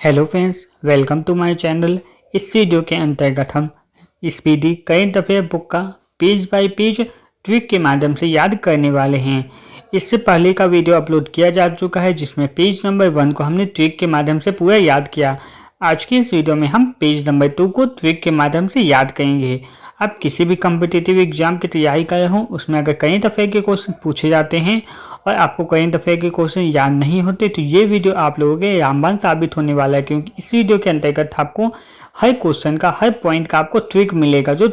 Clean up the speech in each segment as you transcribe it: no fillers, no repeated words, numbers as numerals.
Hello friends, welcome to my channel. इस video के अंतर्गत हम स्पीडी करंट अफेयर बुक का पेज बाय पेज ट्रिक के माध्यम से याद करने वाले हैं। इससे पहले का वीडियो अपलोड किया जा चुका है जिसमें पेज नंबर 1 को हमने ट्रिक के माध्यम से पूरा याद किया। आज की इस वीडियो में हम पेज नंबर 2 को ट्रिक के माध्यम से याद करेंगे। आप किसी भी कम्पिटिटिव एग्जाम की तैयारी कर रहे हो, उसमें अगर करंट अफेयर के क्वेश्चन पूछे जाते हैं और आपको करंट अफेयर के क्वेश्चन याद नहीं होते तो ये वीडियो आप लोगों के रामबाण साबित होने वाला है, क्योंकि इस वीडियो के अंतर्गत आपको हर क्वेश्चन का, हर पॉइंट का आपको ट्रिक मिलेगा जो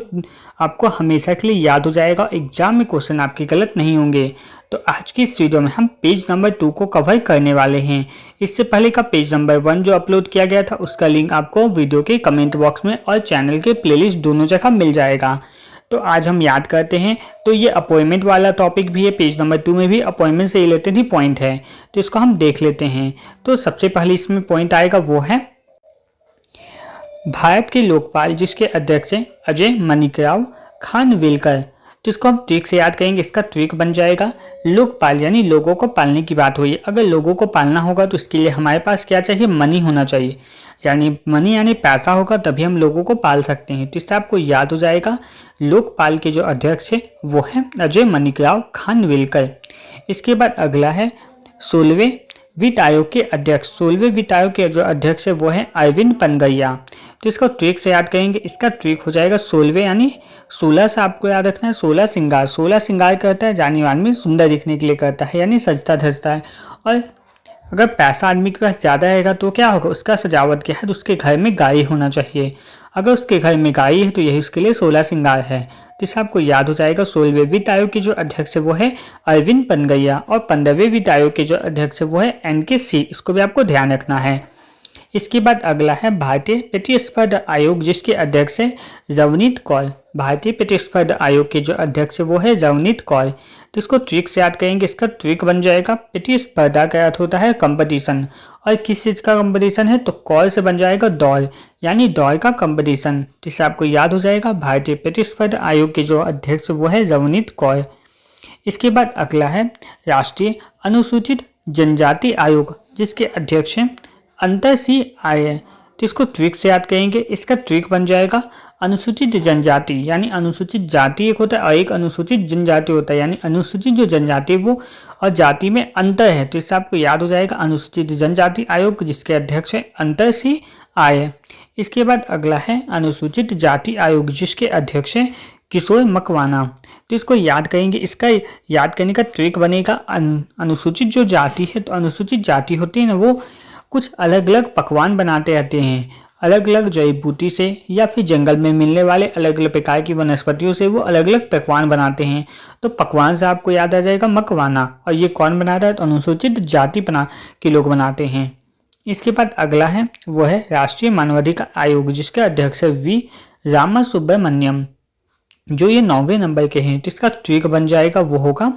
आपको हमेशा के लिए याद हो जाएगा। एग्जाम में क्वेश्चन आपके गलत नहीं होंगे। तो आज की इस वीडियो में हम पेज नंबर 2 को कवर करने वाले हैं। इससे पहले का पेज नंबर 1 जो अपलोड किया गया था उसका लिंक आपको वीडियो के कमेंट बॉक्स में और चैनल के प्लेलिस्ट दोनों जगह मिल जाएगा। तो आज हम याद करते हैं। तो ये अपॉइंटमेंट वाला टॉपिक भी है, पेज नंबर 2 में भी अपॉइंटमेंट से रिलेटेड ही पॉइंट है, तो इसको हम देख लेते हैं। तो सबसे पहले इसमें पॉइंट आएगा वो है भारत के लोकपाल जिसके अध्यक्ष हैं अजय माणिकराव खानविलकर। तो इसको हम ट्रिक से याद करेंगे। इसका ट्रिक बन जाएगा लोकपाल, यानी लोगों को पालने की बात हुई है। अगर लोगों को पालना होगा तो इसके लिए हमारे पास क्या चाहिए? मनी होना चाहिए, यानी मनी यानी पैसा होगा तभी हम लोगों को पाल सकते हैं। तो इससे आपको याद हो जाएगा लोकपाल के जो अध्यक्ष है वो है अजय माणिकराव खानविलकर। इसके बाद अगला है 16वें वित्त आयोग के अध्यक्ष। 16वें वित्त आयोग के जो अध्यक्ष है वो है अरविंद पनगैया। तो इसको ट्रिक से याद करेंगे। इसका ट्रिक हो जाएगा 16वें यानी 16 से आपको याद रखना है 16 श्रृंगार। 16 श्रृंगार करता है, जानीवान में सुंदर दिखने के लिए करता है, यानी सजता धजता है। और अगर पैसा आदमी के पास ज़्यादा रहेगा तो क्या होगा? उसका सजावट क्या है? तो उसके घर में गाय होना चाहिए। अगर उसके घर में गाय है तो यही उसके लिए 16 श्रृंगार है। तो इससे आपको याद हो जाएगा 16वें वित्त आयोग के जो अध्यक्ष है वो है अरविंद पनगैया और 15वें वित्त आयोग के जो अध्यक्ष है वो है NK सिंह। इसको भी आपको ध्यान रखना है। इसके बाद अगला है भारतीय प्रतिस्पर्धा आयोग जिसके अध्यक्ष है रवनीत कौर। भारतीय प्रतिस्पर्धा आयोग के जो अध्यक्ष है वो है रवनीत कौर। तो इसको ट्रिक से याद करेंगे। इसका ट्रिक बन जाएगा प्रतिस्पर्धा का अर्थ होता है कंपटीशन, और किस चीज़ का कंपटीशन है? तो कौर से बन जाएगा दौड़, यानी दौड़ का कंपटीशन। जिससे आपको याद हो जाएगा भारतीय प्रतिस्पर्धा आयोग के जो अध्यक्ष वो है रवनीत कौर। इसके बाद अगला है राष्ट्रीय अनुसूचित जनजाति आयोग जिसके अध्यक्ष हैं अंतर सिंह आर्य। तो इसको ट्रिक से याद करेंगे। इसका ट्रिक बन जाएगा अनुसूचित जनजाति, यानी अनुसूचित जाति एक होता है और एक अनुसूचित जनजाति होता है, यानी अनुसूचित जो जनजाति है वो और जाति में अंतर है। तो इससे आपको याद हो जाएगा अनुसूचित जनजाति आयोग जिसके अध्यक्ष है अंतर सिंह आर्य। इसके बाद अगला है अनुसूचित जाति आयोग जिसके अध्यक्ष है किशोर मकवाना। तो इसको याद करेंगे। इसका याद करने का ट्रिक बनेगा अनुसूचित जो जाति है, तो अनुसूचित जाति होती है ना, वो कुछ अलग अलग पकवान बनाते रहते हैं। अलग अलग जड़ी बूटी से या फिर जंगल में मिलने वाले अलग अलग प्रकार की वनस्पतियों से वो अलग अलग पकवान बनाते हैं। तो पकवान से आपको याद आ जाएगा मकवाना, और ये कौन बनाता है? तो अनुसूचित जाति के लोग बनाते हैं। इसके बाद अगला है वो है राष्ट्रीय मानवाधिकार आयोग जिसके अध्यक्ष है V रामासुब्रमण्यम, जो ये 9वें नंबर के हैं। तो इसका ट्रिक बन जाएगा वो होगा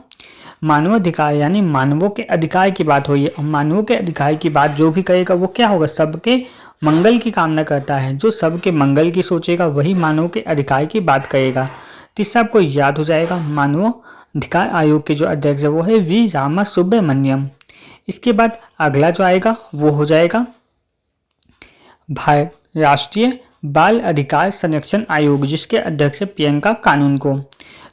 मानवाधिकार, यानी मानवों के अधिकार की बात हुई है, और मानवों के अधिकार की बात जो भी करेगा वो क्या होगा? सबके मंगल की कामना करता है। जो सबके मंगल की सोचेगा वही मानवों के अधिकार की बात करेगा। तो इससे आपको याद हो जाएगा मानवाधिकार आयोग के जो अध्यक्ष है वो है V रामासुब्रमण्यम। इसके बाद अगला जो आएगा वो हो जाएगा राष्ट्रीय बाल अधिकार संरक्षण आयोग जिसके अध्यक्ष है प्रियंका कानूनगो।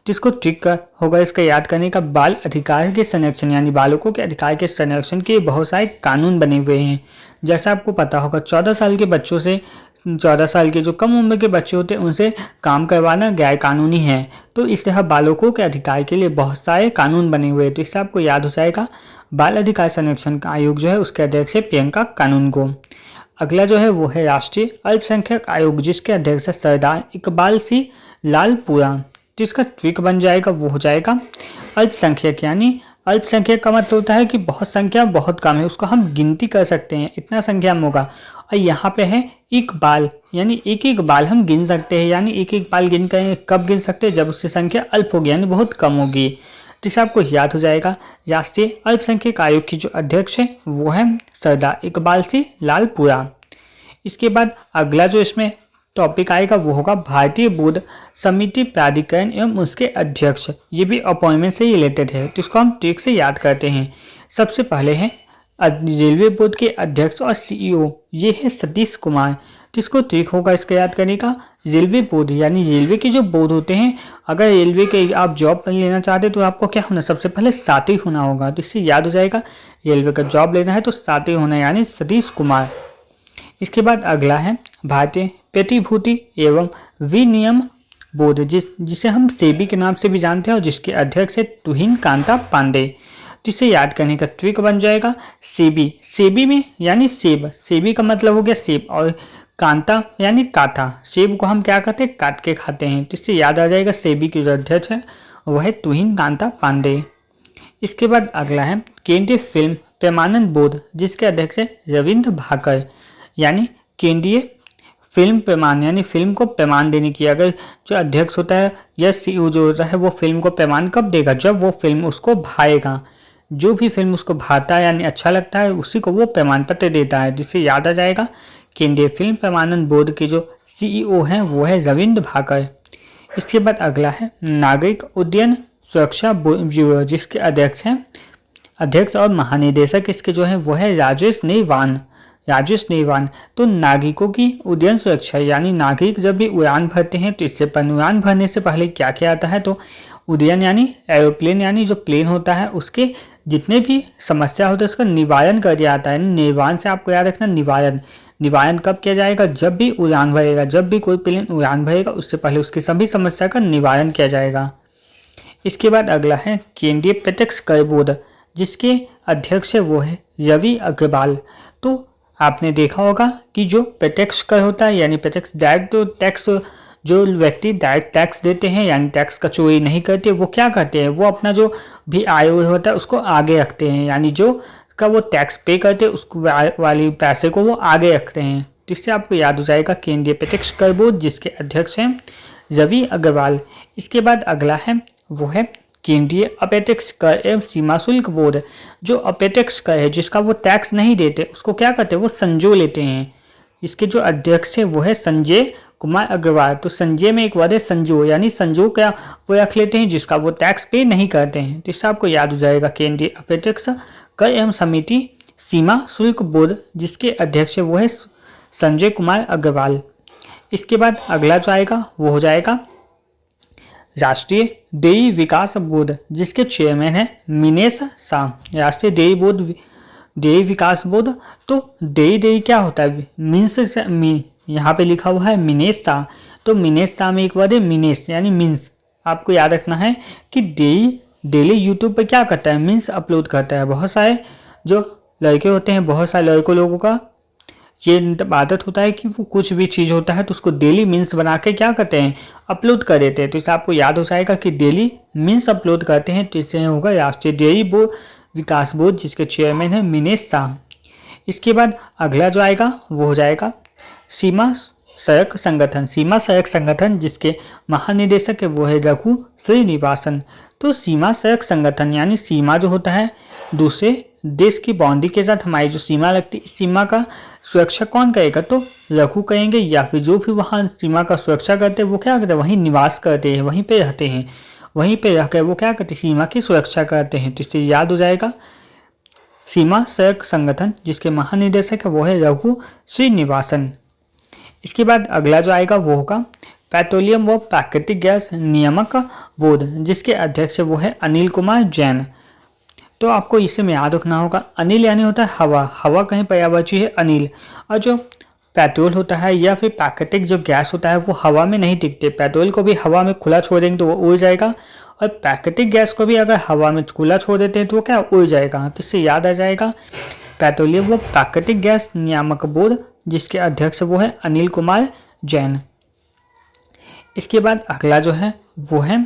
जिसको ट्रिक होगा इसका याद करने का, बाल अधिकार के संरक्षण यानी बालकों के अधिकार के संरक्षण के बहुत सारे कानून बने हुए हैं। जैसा आपको पता होगा 14 साल के बच्चों से, 14 साल के जो कम उम्र के बच्चे होते हैं उनसे काम करवाना गैर कानूनी है। तो इस तरह बालकों के अधिकार के लिए बहुत सारे कानून बने हुए हैं। तो इससे आपको याद हो जाएगा बाल अधिकार संरक्षण आयोग जो है उसके अध्यक्ष है प्रियंका कानूनगो। अगला जो है वो है राष्ट्रीय अल्पसंख्यक आयोग जिसके अध्यक्ष है सरदार इकबाल सिंह लालपुरा। जिसका ट्रिक बन जाएगा वो हो जाएगा अल्पसंख्यक, यानी अल्पसंख्यक का मतलब होता है कि बहुत संख्या बहुत कम है, उसको हम गिनती कर सकते हैं, इतना संख्या में होगा। और यहाँ पे है इकबाल, यानी एक एक बाल हम गिन सकते हैं, यानी एक एक बाल गिन करेंगे कब गिन सकते हैं? जब उसकी संख्या अल्प होगी, यानी बहुत कम होगी। जिससे आपको याद हो जाएगा राष्ट्रीय अल्पसंख्यक आयोग की जो अध्यक्ष है वो है सरदार इकबाल सिंह लालपुरा। इसके बाद अगला जो इसमें टॉपिक आएगा वो होगा भारतीय बोर्ड समिति प्राधिकरण एवं उसके अध्यक्ष। ये भी अपॉइंटमेंट से ही रिलेटेड है, तो इसको हम ट्रिक से याद करते हैं। सबसे पहले है रेलवे बोर्ड के अध्यक्ष और सीईओ ये है सतीश कुमार। तो इसको ट्रिक होगा इसका याद करने का, रेलवे बोर्ड यानी रेलवे के जो बोर्ड होते हैं, अगर रेलवे के आप जॉब लेना चाहते हैं तो आपको क्या होना, सबसे पहले साथी होना होगा। तो इससे याद हो जाएगा, रेलवे का जॉब लेना है तो साथी होना यानी सतीश कुमार। इसके बाद अगला है भारतीय प्रतिभूति एवं विनियम बोर्ड, जिसे हम सेबी के नाम से भी जानते हैं और जिसके अध्यक्ष है तुहिन कांता पांडे। तो इसे याद करने का ट्रिक बन जाएगा सेबी। सेबी में यानी सेब, सेबी का मतलब हो गया सेब, और कांता यानी काटा, सेब को हम क्या करते हैं, काट के खाते हैं। तो इससे याद आ जाएगा सेबी के जो अध्यक्ष है वह है तुहिन कांता पांडे। इसके बाद अगला है केंद्रीय फिल्म पैमानन बोर्ड, जिसके अध्यक्ष है रविंद्र भाकर, यानी केंद्रीय फिल्म पैमान यानी फिल्म को पैमान देने की। अगर जो अध्यक्ष होता है या सीईओ जो होता है वो फिल्म को पैमान कब देगा, जब वो फिल्म उसको भाएगा। जो भी फिल्म उसको भाता है यानी अच्छा लगता है उसी को वो पैमान पत्र देता है, जिससे याद आ जाएगा केंद्रीय फिल्म पैमानन बोर्ड के जो सीईओ हैं वो है रविंद्र भाकर। इसके बाद अगला है नागरिक उड्डयन सुरक्षा ब्यूरो, जिसके अध्यक्ष और महानिदेशक इसके जो है वो है राजेश नेवान। तो नागरिकों की उड्डयन सुरक्षा यानी नागरिक जब भी उड़ान भरते हैं तो इससे उड़ान भरने से पहले क्या क्या आता है, तो उड्डयन यानी एरोप्लेन यानी जो प्लेन होता है उसके जितने भी समस्या होते हैं उसका निवारण कर दिया जाता है। निवारण से आपको याद रखना, निवारण कब किया जाएगा, जब भी उड़ान भरेगा, जब भी कोई प्लेन उड़ान भरेगा उससे पहले उसकी सभी समस्या का निवारण किया जाएगा। इसके बाद अगला है केंद्रीय प्रत्यक्ष कर बोर्ड, जिसके अध्यक्ष है वो है रवि अग्रवाल। तो आपने देखा होगा कि जो प्रत्यक्ष कर होता है यानी प्रत्यक्ष डायरेक्ट टैक्स, जो व्यक्ति डायरेक्ट टैक्स देते हैं यानी टैक्स का चोरी नहीं करते, वो क्या करते हैं, वो अपना जो भी आय हुए होता है उसको आगे रखते हैं, यानी जो का वो टैक्स पे करते हैं उसको वाली पैसे को वो आगे रखते हैं। तो इससे आपको याद हो जाएगा केंद्रीय प्रत्यक्ष कर बोर्ड, जिसके अध्यक्ष हैं रवि अग्रवाल। इसके बाद अगला है वो है केंद्रीय अप्रत्यक्ष कर एवं सीमा शुल्क बोर्ड। जो अप्रत्यक्ष कर है जिसका वो टैक्स नहीं देते उसको क्या करते हैं, वो संजो लेते हैं। इसके जो अध्यक्ष है वो है संजय कुमार अग्रवाल। तो संजय में एक वर्ड है संजो, यानी संजो क्या वो रख लेते हैं जिसका वो टैक्स पे नहीं करते हैं। तो इससे आपको याद हो जाएगा केंद्रीय अप्रत्यक्ष कर एवं समिति सीमा शुल्क बोर्ड, जिसके अध्यक्ष है वो है संजय कुमार अग्रवाल। इसके बाद अगला जो आएगा वो हो जाएगा राष्ट्रीय डेयरी विकास बोर्ड, जिसके चेयरमैन है मिनेश शाह। राष्ट्रीय डेयरी विकास बोर्ड। तो डेयरी क्या होता है, यहाँ पे लिखा हुआ है मिनेश शाह। तो मिनेश शाह में एक वर्ड है मिनेश यानी मीन्स। आपको याद रखना है कि डेली यूट्यूब पे क्या करता है, मीन्स अपलोड करता है। बहुत सारे जो लड़के होते हैं, बहुत सारे लड़कों लोगों का ये आदत होता है कि वो कुछ भी चीज़ होता है तो उसको डेली मीन्स बना के क्या करते हैं, अपलोड कर देते हैं। तो इससे आपको याद हो जाएगा कि डेली मीन्स अपलोड करते हैं। तो इससे होगा राष्ट्रीय डेयरी विकास बोर्ड, जिसके चेयरमैन है मिनेश शाह। इसके बाद अगला जो आएगा वो हो जाएगा सीमा सड़क संगठन, जिसके महानिदेशक है वो है रघु श्रीनिवासन। तो सीमा सड़क संगठन यानी सीमा जो होता है दूसरे देश की बाउंड्री के साथ हमारी जो सीमा लगती है, सीमा का सुरक्षा कौन करेगा, तो रघु कहेंगे, या फिर जो भी वहाँ सीमा का सुरक्षा करते हैं वो क्या करते हैं, वहीं निवास करते हैं, वहीं पे रहते हैं, वहीं पे रहकर वो क्या करते हैं, सीमा की सुरक्षा करते हैं। तो इससे याद हो जाएगा सीमा सड़क संगठन, जिसके महानिदेशक है वो है रघु श्रीनिवासन। इसके बाद अगला जो आएगा वो होगा पेट्रोलियम व प्राकृतिक गैस नियामक बोर्ड, जिसके अध्यक्ष है वो है अनिल कुमार जैन। तो आपको इसे में याद रखना होगा, अनिल यानी होता है हवा, हवा कहीं पर्यायवाची है अनिल, और जो पेट्रोल होता है या फिर प्राकृतिक जो गैस होता है वो हवा में नहीं टिकते। पेट्रोल को भी हवा में खुला छोड़ देंगे तो वो उड़ जाएगा, और प्राकृतिक गैस को भी अगर हवा में खुला छोड़ देते हैं तो वो क्या उड़ जाएगा। तो इससे याद आ जाएगा पेट्रोलियम व प्राकृतिक गैस नियामक बोर्ड, जिसके अध्यक्ष वो है अनिल कुमार जैन। इसके बाद अगला जो है वो है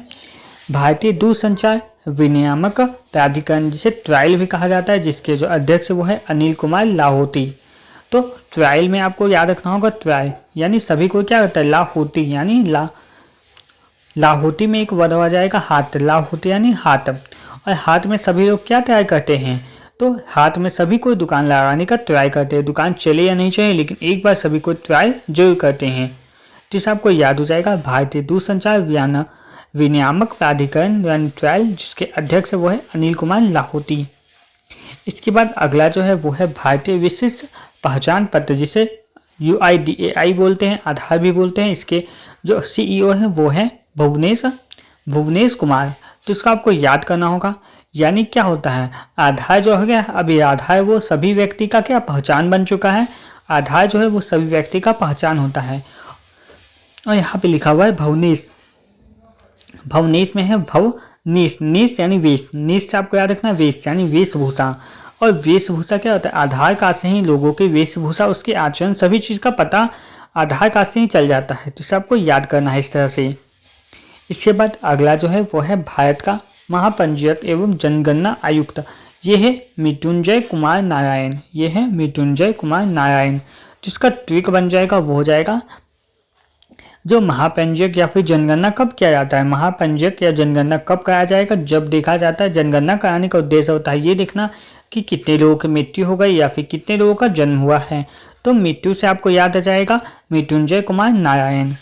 भारतीय दूरसंचार विनियामक प्राधिकरण, जिसे ट्रायल भी कहा जाता है, जिसके जो अध्यक्ष वो है अनिल कुमार लाहोटी। तो ट्रायल में आपको याद रखना होगा, ट्रायल यानी सभी को क्या करता है, लाहोटी यानी लाहोटी में एक वर्ड आ जाएगा हाथ, लाहोटी यानी हाथ, और हाथ में सभी लोग क्या ट्राई करते हैं, तो हाथ में सभी कोई दुकान लगाने का ट्राई करते हैं, दुकान चले या नहीं चले लेकिन एक बार सभी को ट्राई जरूर करते हैं। जिससे आपको याद हो जाएगा भारतीय दूरसंचार विनियामक प्राधिकरण यानी ट्रायल, जिसके अध्यक्ष वो है अनिल कुमार लाहोटी। इसके बाद अगला जो है वो है भारतीय विशिष्ट पहचान पत्र, जिसे UIDAI बोलते हैं, आधार भी बोलते हैं। इसके जो CEO है वो है भुवनेश कुमार। तो इसको आपको याद करना होगा। यानी क्या होता है, आधार जो हो गया, अभी आधार वो सभी व्यक्ति का क्या पहचान बन चुका है। आधार जो है वो सभी व्यक्ति का पहचान होता है। और यहाँ पे लिखा हुआ है भवनेश, भवनेश में है भवनेश, नेश यानी वेश, नेश से आपको याद रखना, वेश यानी वेशभूषा। और वेशभूषा क्या होता है, आधार कार्ड से ही लोगों की वेशभूषा, उसके आचरण, सभी चीज़ का पता आधार कार्ड से ही चल जाता है। तो इसे आपको याद करना है इस तरह से। इसके बाद अगला जो है वो है भारत का महापंजीयक एवं जनगणना आयुक्त, ये है मृत्युंजय कुमार नारायण, ये है मृत्युंजय कुमार नारायण। जिसका ट्रिक बन जाएगा वो हो जाएगा, जो महापंजीयक या फिर जनगणना कब किया जाता है, महापंजीयक या जनगणना कब कराया जाएगा, जब देखा जाता है जनगणना कराने का उद्देश्य होता है ये देखना कि कितने लोगों की मृत्यु हो गई या फिर कितने लोगों का जन्म हुआ है। तो मृत्यु से आपको याद आ जाएगा मृत्युंजय कुमार नारायण।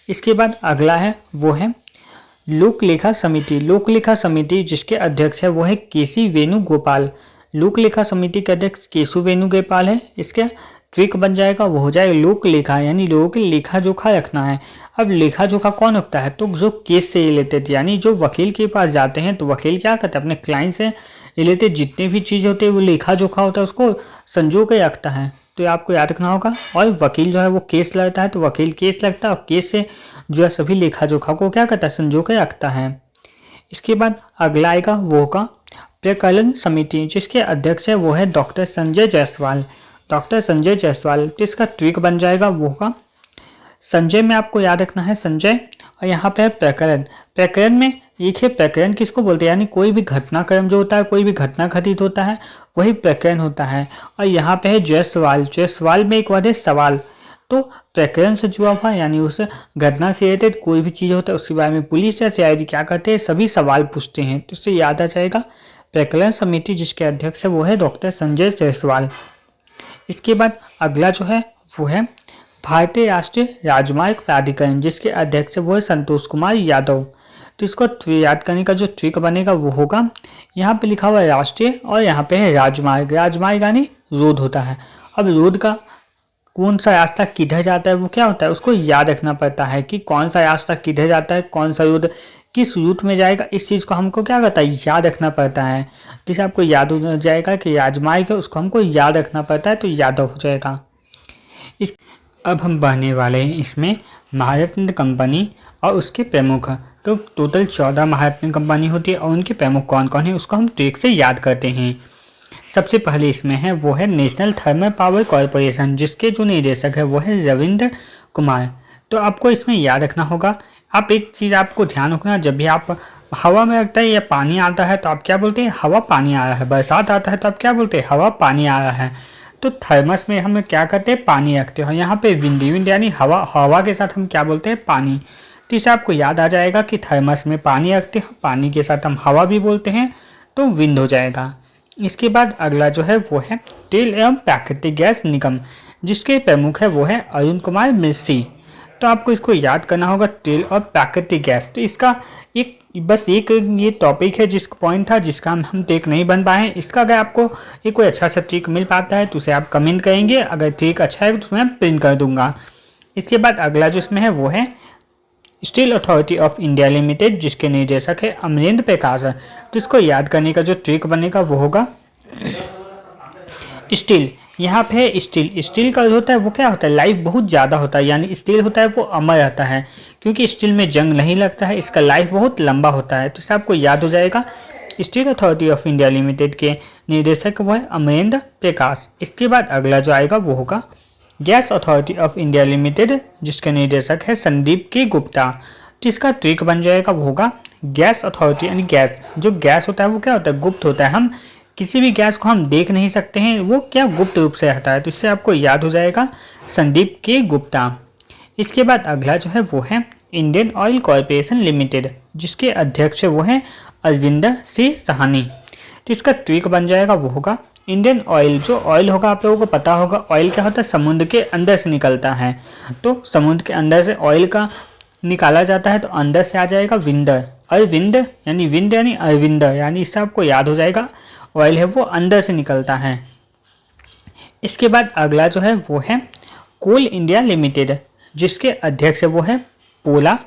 इसके बाद अगला है वो है लोक लेखा समिति, लोक लेखा समिति जिसके अध्यक्ष है वो है केसी वेणुगोपाल। लोक लेखा समिति के अध्यक्ष केशु वेणुगोपाल है। इसके ट्रिक बन जाएगा वो हो जाएगा लोक लेखा, यानी लोगों की लेखा जोखा रखना है। अब लेखा जोखा कौन रखता है, तो जो केस से रिलेटेड, यानी जो वकील के पास जाते हैं तो वकील क्या करता है, अपने क्लाइंट से रिलेटेड जितने भी चीज़ होते हैं वो लेखा जोखा होता है उसको संजो के रखता है। तो ये आपको याद रखना होगा। और वकील जो है वो केस लड़ता है तो वकील केस लगता है और केस से जो है सभी लेखा जोखा को क्या करता है, संजो के रखता है। इसके बाद अगला आएगा वो होगा प्रकलन समिति, जिसके अध्यक्ष है वो है डॉक्टर संजय जायसवाल, डॉक्टर संजय जायसवाल। तो इसका ट्रिक बन जाएगा वो होगा, संजय में आपको याद रखना है संजय, और यहाँ पे है प्रकरण। प्रकरण में एक है, प्रकरण किसको बोलते हैं, यानी कोई भी घटनाक्रम जो होता है, कोई भी घटना घटित होता है वही प्रकरण होता है। और यहाँ पे है जायसवाल, जायसवाल में एक वर्ड है सवाल। तो प्रकरण से जुड़ा हुआ यानी उस घटना से रिलेटेड कोई भी चीज़ होता है उसके बारे में पुलिस या CID क्या करते हैं, सभी सवाल पूछते हैं। तो इससे याद आ जाएगा प्रकरण समिति जिसके अध्यक्ष है वो है डॉक्टर संजय जायसवाल। इसके बाद अगला जो है वो है भारतीय राष्ट्रीय राजमार्ग प्राधिकरण, जिसके अध्यक्ष वो है संतोष कुमार यादव। तो इसको याद करने का जो ट्रिक बनेगा वो होगा, यहाँ पे लिखा हुआ है राष्ट्रीय और यहाँ पे है राजमार्ग, राजमार्ग यानी रोड होता है। अब रोड का कौन सा रास्ता किधर जाता है वो क्या होता है, उसको याद रखना पड़ता है कि कौन सा रास्ता किधर जाता है, कौन सा रोड किस रूट में जाएगा, इस चीज़ को हमको क्या करता है, याद रखना पड़ता है। जिसे आपको याद हो जाएगा कि राजमार्ग है उसको हमको याद रखना पड़ता है, तो याद हो जाएगा। अब हम बढ़ने वाले हैं इसमें महारत्न कंपनी और उसके प्रमुख। तो टोटल 14 महारत्न कंपनी होती है और उनके प्रमुख कौन कौन है उसको हम ट्रिक से याद करते हैं। सबसे पहले इसमें है वो है नेशनल थर्मल पावर कॉरपोरेशन, जिसके जो निदेशक है वो है रविंद्र कुमार। तो आपको इसमें याद रखना होगा, आप एक चीज़ आपको ध्यान रखना, जब भी आप हवा में रखता है या पानी आता है तो आप क्या बोलते हैं, हवा पानी आ रहा है। बरसात आता है तो आप क्या बोलते हैं, हवा पानी आ रहा है। तो थर्मस में हम क्या करते हैं, पानी रखते हैं। यहाँ पे विंड यानी हवा, हवा के साथ हम क्या बोलते हैं, पानी। तो इसे आपको याद आ जाएगा कि थर्मस में पानी रखते हैं, पानी के साथ हम हवा भी बोलते हैं, तो विंड हो जाएगा। इसके बाद अगला जो है वो है तेल एवं प्राकृतिक गैस निगम, जिसके प्रमुख है वो है अरुण कुमार मिश्री। तो आपको इसको याद करना होगा, तेल और प्राकृतिक गैस। तो इसका बस एक ये टॉपिक है, जिसका पॉइंट था जिसका हम ट्रिक नहीं बन पाए हैं। इसका अगर आपको एक कोई अच्छा सा ट्रिक मिल पाता है तो उसे आप कमेंट करेंगे, अगर ट्रिक अच्छा है तो उसमें मैं प्रिंट कर दूंगा। इसके बाद अगला जो इसमें है वो है steel authority of India limited, जिसके निदेशक है अमरेंद्र प्रकाश। तो इसको याद करने का जो ट्रिक बनेगा वो होगा स्टील। यहाँ पे है स्टील, स्टील का जो होता है वो क्या होता है, लाइफ बहुत ज़्यादा होता है, यानी स्टील होता है वो अमर रहता है, क्योंकि स्टील में जंग नहीं लगता है, इसका लाइफ बहुत लंबा होता है। तो इससे आपको याद हो जाएगा steel authority of India limited के निदेशक वो है अमरेंद्र प्रकाश। इसके बाद अगला जो आएगा वो होगा gas authority of India limited, जिसके निदेशक है संदीप के गुप्ता। जिसका ट्रिक बन जाएगा वो होगा गैस अथॉरिटी, यानी गैस, जो गैस होता है वो क्या होता है, गुप्त होता है। हम किसी भी गैस को हम देख नहीं सकते हैं, वो क्या गुप्त रूप से रहता है। तो इससे आपको याद हो जाएगा संदीप के गुप्ता। इसके बाद अगला जो है वो है इंडियन ऑयल कॉरपोरेशन लिमिटेड, जिसके अध्यक्ष वो हैं अरविंदर सिंह सहानी। तो इसका ट्रिक बन जाएगा वो होगा इंडियन ऑयल। जो ऑयल होगा आप लोगों को पता होगा, ऑयल क्या होता है, समुद्र के अंदर से निकलता है। तो समुद्र के अंदर से ऑयल का निकाला जाता है, तो अंदर से आ जाएगा विंदर, अरविंद यानी विंद यानी अरविंदर, यानी इससे आपको याद हो जाएगा ऑयल है वो अंदर से निकलता है। इसके बाद अगला जो है वो है कोल इंडिया लिमिटेड, जिसके अध्यक्ष है वो है पोला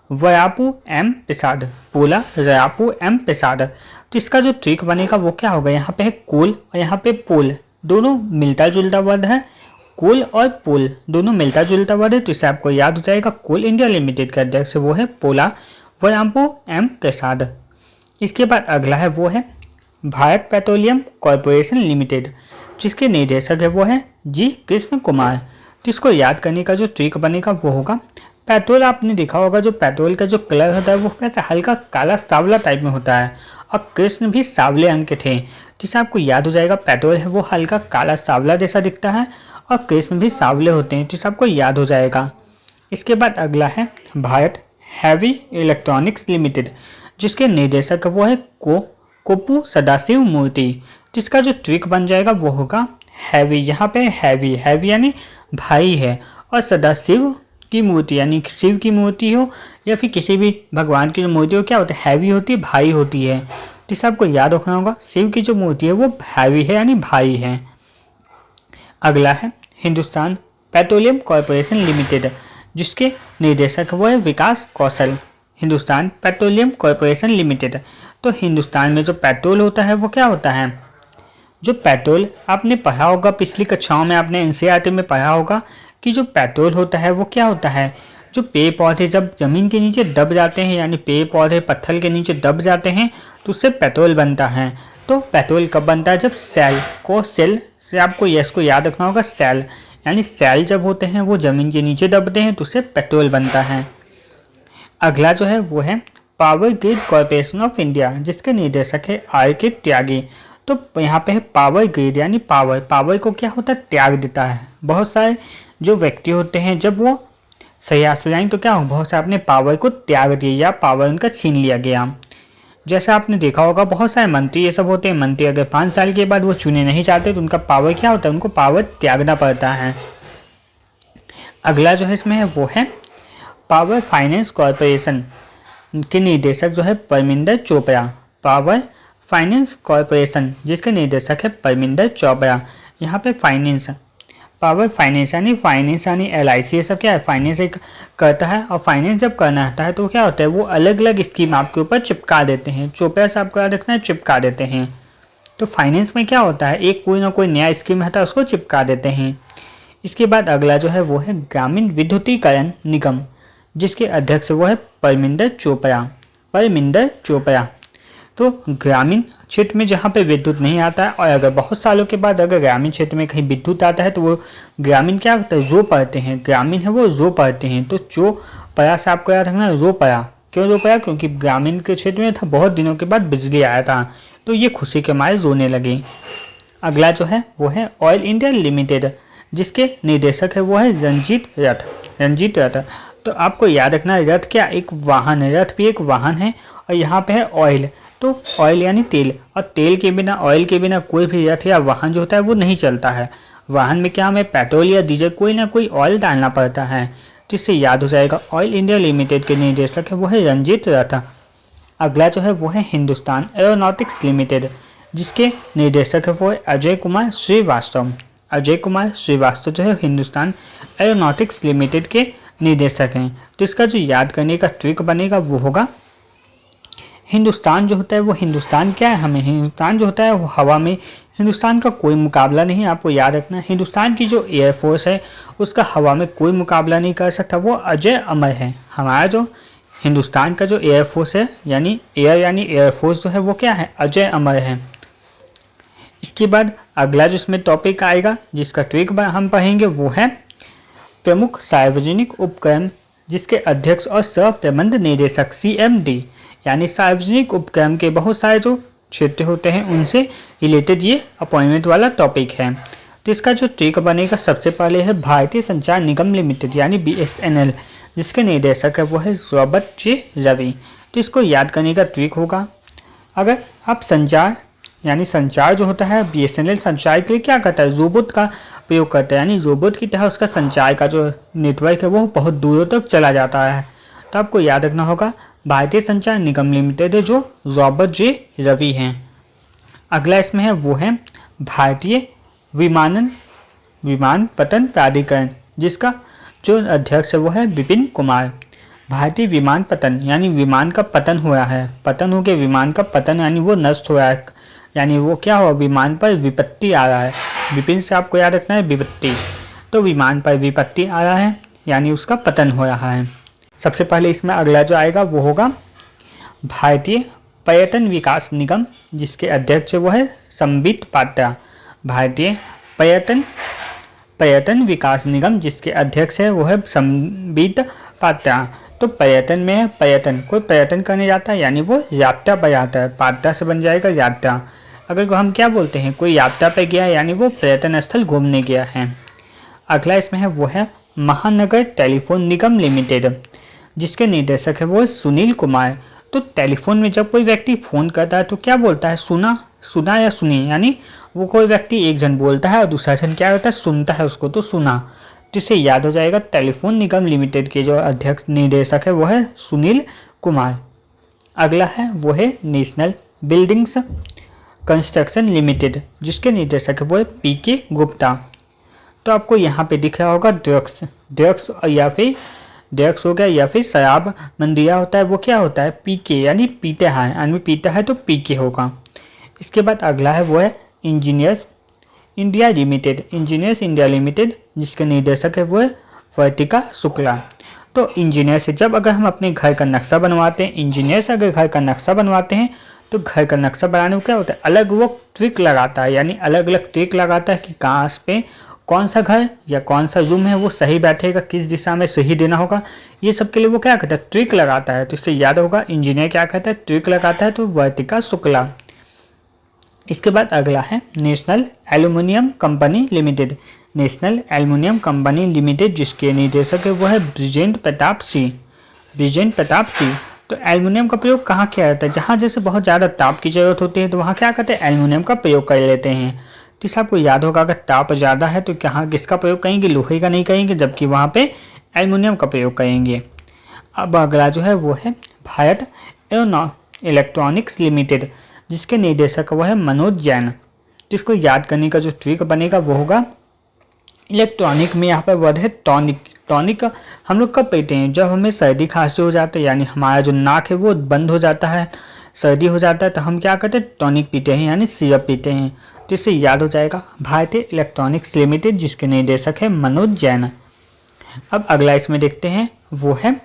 वयापू एम प्रसाद, पोला वयापू एम प्रसाद। तो इसका जो ट्रिक बनेगा वो क्या होगा, यहाँ पे है कोल और यहाँ पे पोल, दोनों मिलता जुलता वर्ड है, कोल और पोल दोनों मिलता जुलता वर्ड है, तो इससे आपको याद हो जाएगा कोल इंडिया लिमिटेड का अध्यक्ष वो है पोला वयापू एम प्रसाद। इसके बाद अगला है वो है भारत पेट्रोलियम कॉरपोरेशन लिमिटेड, जिसके निदेशक है वो है जी कृष्ण कुमार। तो इसको याद करने का जो ट्रिक बनेगा वो होगा, पेट्रोल आपने देखा होगा जो पेट्रोल का जो कलर होता है वो कैसा हल्का काला सावला टाइप में होता है, और कृष्ण भी सावले रंग के थे, जिससे आपको याद हो जाएगा पेट्रोल है वो हल्का काला सावला जैसा दिखता है और कृष्ण भी सावले होते हैं, जिससे आपको याद हो जाएगा। इसके बाद अगला है भारत हैवी इलेक्ट्रॉनिक्स लिमिटेड, जिसके निदेशक वो है कोपू सदाशिव मूर्ति। जिसका जो ट्रिक बन जाएगा वो होगा हैवी, यहाँ पे हैवी यानी भाई है, और सदाशिव की मूर्ति यानी शिव की मूर्ति हो या फिर किसी भी भगवान की जो मूर्ति हो क्या होता है, हैवी होती है, भाई होती है। तो इसे आपको याद रखना होगा, शिव की जो मूर्ति है वो हैवी है यानी भाई है। अगला है हिंदुस्तान पेट्रोलियम कॉरपोरेशन लिमिटेड, जिसके निदेशक वो है विकास कौशल। हिंदुस्तान पेट्रोलियम कॉरपोरेशन लिमिटेड, तो हिंदुस्तान में जो पेट्रोल होता है वो क्या होता है, जो पेट्रोल आपने पढ़ा होगा पिछली कक्षाओं में, आपने एनसीईआरटी में पढ़ा होगा कि जो पेट्रोल होता है वो क्या होता है, जो पेड़ पौधे जब ज़मीन के नीचे दब जाते हैं यानी पेड़ पौधे पत्थर के नीचे दब जाते हैं तो उससे पेट्रोल बनता है। तो पेट्रोल कब बनता है, जब सेल से आपको इसको याद रखना होगा, सेल यानी सेल जब होते हैं वो ज़मीन के नीचे दबते हैं तो उससे पेट्रोल बनता है। अगला जो है वो है power grid corporation of India, जिसके निदेशक है आर के त्यागी। तो यहाँ पे है पावर ग्रिड यानी पावर को क्या होता है, त्याग देता है। बहुत सारे जो व्यक्ति होते हैं जब वो प्रयास में जाएंगे तो क्या हो, बहुत सारे अपने पावर को त्याग दिए या पावर उनका छीन लिया गया। जैसा आपने देखा होगा बहुत सारे मंत्री ये सब होते हैं, मंत्री अगर 5 साल के बाद वो चुने नहीं चाहते तो उनका पावर क्या होता है, उनको पावर त्यागना पड़ता है। अगला जो है इसमें है वो है पावर फाइनेंस कॉरपोरेशन के निदेशक जो है Parminder Chopra. Power finance corporation जिसके निदेशक है परमिंदर चोपड़ा। यहाँ पे फाइनेंस, पावर फाइनेंस यानी LIC ये सब क्या है, फाइनेंस एक करता है, और फाइनेंस जब करना आता है तो क्या होता है वो अलग अलग स्कीम आपके ऊपर चिपका देते हैं। चोपड़ा साहब का रखना है, चिपका देते हैं। तो फाइनेंस में क्या होता है, एक कोई ना कोई नया स्कीम रहता है उसको चिपका देते हैं। इसके बाद अगला जो है वो है ग्रामीण विद्युतीकरण निगम, जिसके अध्यक्ष वो है परमिंदर चोपड़ा। तो ग्रामीण क्षेत्र में जहाँ पे विद्युत नहीं आता है और अगर बहुत सालों के बाद अगर ग्रामीण क्षेत्र में कहीं विद्युत आता है तो वो ग्रामीण क्या करते हैं, रो पढ़ते हैं। ग्रामीण है वो रो पढ़ते हैं। तो चोपड़ा से आपको याद रखना, रो पड़ा। क्यों रो पड़ा, क्योंकि ग्रामीण के क्षेत्र में था बहुत दिनों के बाद बिजली आया था तो ये खुशी के मारे रोने लगे। अगला जो है वो है ऑयल इंडिया लिमिटेड, जिसके निदेशक है वो है रंजीत रथ। तो आपको याद रखना रथ क्या एक वाहन है, रथ भी एक वाहन है। और यहाँ पे है ऑयल, तो ऑयल यानी तेल, और तेल के बिना ऑयल के बिना कोई भी रथ या वाहन जो होता है वो नहीं चलता है। वाहन में क्या हमें पेट्रोल या डीजल कोई ना कोई ऑयल डालना पड़ता है, जिससे याद हो जाएगा। ऑयल इंडिया लिमिटेड के निदेशक है वो है रंजीत रथ। अगला जो है वो है हिंदुस्तान एरोनॉटिक्स लिमिटेड, जिसके निदेशक है वो है अजय कुमार श्रीवास्तव जो है हिंदुस्तान एरोनॉटिक्स लिमिटेड के निदेशक हैं। तो इसका जो याद करने का ट्रिक बनेगा वो होगा, हिंदुस्तान जो होता है वो हिंदुस्तान क्या है, हमें हिंदुस्तान जो होता है वो हवा में, हिंदुस्तान का कोई मुकाबला नहीं। आपको याद रखना है हिंदुस्तान की जो एयरफोर्स है उसका हवा में कोई मुकाबला नहीं कर सकता, वो अजय अमर है। हमारा जो हिंदुस्तान का जो एयरफोर्स है यानी एयरफोर्स जो है वो क्या है, अजय अमर है। इसके बाद अगला जो इसमें टॉपिक आएगा जिसका ट्रिक हम पढ़ेंगे वो है प्रमुख सार्वजनिक उपक्रम, जिसके अध्यक्ष और सह प्रबंध निदेशक CMD यानी सार्वजनिक उपक्रम के बहुत सारे जो क्षेत्र होते हैं उनसे रिलेटेड ये अपॉइंटमेंट वाला टॉपिक है। तो इसका जो ट्रिक बनेगा सबसे पहले है भारतीय संचार निगम लिमिटेड यानी BSNL, जिसके निदेशक है वो है रॉबर्ट जे रवि। तो इसको याद करने का ट्रिक होगा, अगर आप संचार जो होता है BSNL संचार के लिए क्या करता है, रोबोट का प्रयोग करता है, यानी रोबोट की तरह उसका संचार का जो नेटवर्क है वो बहुत दूरों तक चला जाता है। तो आपको याद रखना होगा भारतीय संचार निगम लिमिटेड है जो रॉबर्ट जे रवि हैं। अगला इसमें है वो है भारतीय विमानपत्तन प्राधिकरण, जिसका जो अध्यक्ष है वो है विपिन कुमार। भारतीय विमानपत्तन यानी विमान का पतन हुआ है, पतन हो के विमान का पतन यानी वो नष्ट हुआ है, यानी वो क्या हुआ, विमान पर विपत्ति आ रहा है। विपिन से आपको याद रखना है विपत्ति, तो विमान पर विपत्ति आ रहा है यानी उसका पतन हो रहा है। सबसे पहले इसमें अगला जो आएगा वो होगा भारतीय पर्यटन विकास निगम, जिसके अध्यक्ष वो है संबित पात्रा। भारतीय पर्यटन विकास निगम जिसके अध्यक्ष है वो है संबित पात्रा। तो पर्यटन में है, पर्यटन कोई पर्यटन करने जाता है यानी वो यात्रा पर जाता है, पात्रा से बन जाएगा यात्रा। अगर हम क्या बोलते हैं, कोई यात्रा पर गया है यानी वो पर्यटन स्थल घूमने गया है। अगला इसमें है वो है महानगर टेलीफोन निगम लिमिटेड, जिसके निदेशक है वो है सुनील कुमार। तो टेलीफोन में जब कोई व्यक्ति फ़ोन करता है तो क्या बोलता है, सुना या सुनी, यानी वो कोई व्यक्ति एक जन बोलता है और दूसरा जन क्या करता है, सुनता है उसको, तो सुना। तो इससे याद हो जाएगा टेलीफोन निगम लिमिटेड के जो अध्यक्ष निदेशक है वो है सुनील कुमार। अगला है वो है नेशनल बिल्डिंग्स कंस्ट्रक्शन लिमिटेड, जिसके निदेशक है वो है पीके गुप्ता। तो आपको यहाँ पे दिख रहा होगा ड्रग्स या फिर ड्रग्स हो गया या फिर शराब मंदिया होता है, वो क्या होता है, पीके यानी पीता है, आदमी पीता है तो पीके होगा। इसके बाद अगला है वो है इंजीनियर्स इंडिया लिमिटेड, जिसके निदेशक है वो है वर्तिका शुक्ला। तो इंजीनियर से जब अगर हम अपने घर का नक्शा बनवाते हैं, इंजीनियर से अगर घर का नक्शा बनवाते हैं तो घर का नक्शा बनाने में क्या होता है, अलग वो ट्रिक लगाता है, यानी अलग अलग ट्रिक लगाता है कि कहाँ पे कौन सा घर या कौन सा रूम है वो सही बैठेगा, किस दिशा में सही देना होगा, ये सब के लिए वो क्या करता है, ट्रिक लगाता है। तो इससे याद होगा इंजीनियर क्या कहता है, ट्रिक लगाता है, तो वर्तिका शुक्ला। इसके बाद अगला है नेशनल एल्युमिनियम कंपनी लिमिटेड, जिसके निदेशक है वो है ब्रिजेंद्र प्रताप सिंह। तो एल्युमिनियम का प्रयोग कहाँ किया जाता है, जहाँ जैसे बहुत ज़्यादा ताप की जरूरत होती है तो वहाँ क्या करते हैं, एल्युमिनियम का प्रयोग कर लेते हैं। तो इस आपको याद होगा अगर ताप ज़्यादा है तो कहाँ किसका प्रयोग करेंगे, लोहे का नहीं करेंगे, जबकि वहाँ पे एल्युमिनियम का प्रयोग करेंगे। अब अगला जो है वो है भारत इलेक्ट्रॉनिक्स लिमिटेड, जिसके निदेशक वो है मनोज जैन। जिसको याद करने का जो ट्रिक बनेगा वो होगा इलेक्ट्रॉनिक में यहाँ पर वर्ड है टॉनिक हम लोग कब पीते हैं, जब हमें सर्दी खांसी हो जाता है, यानी हमारा जो नाक है वो बंद हो जाता है, सर्दी हो जाता है, तो हम क्या करते हैं, टॉनिक पीते हैं यानी सिरप पीते हैं। तो इससे याद हो जाएगा भारतीय इलेक्ट्रॉनिक्स लिमिटेड, जिसके निदेशक है मनोज जैन। अब अगला इसमें देखते हैं वो है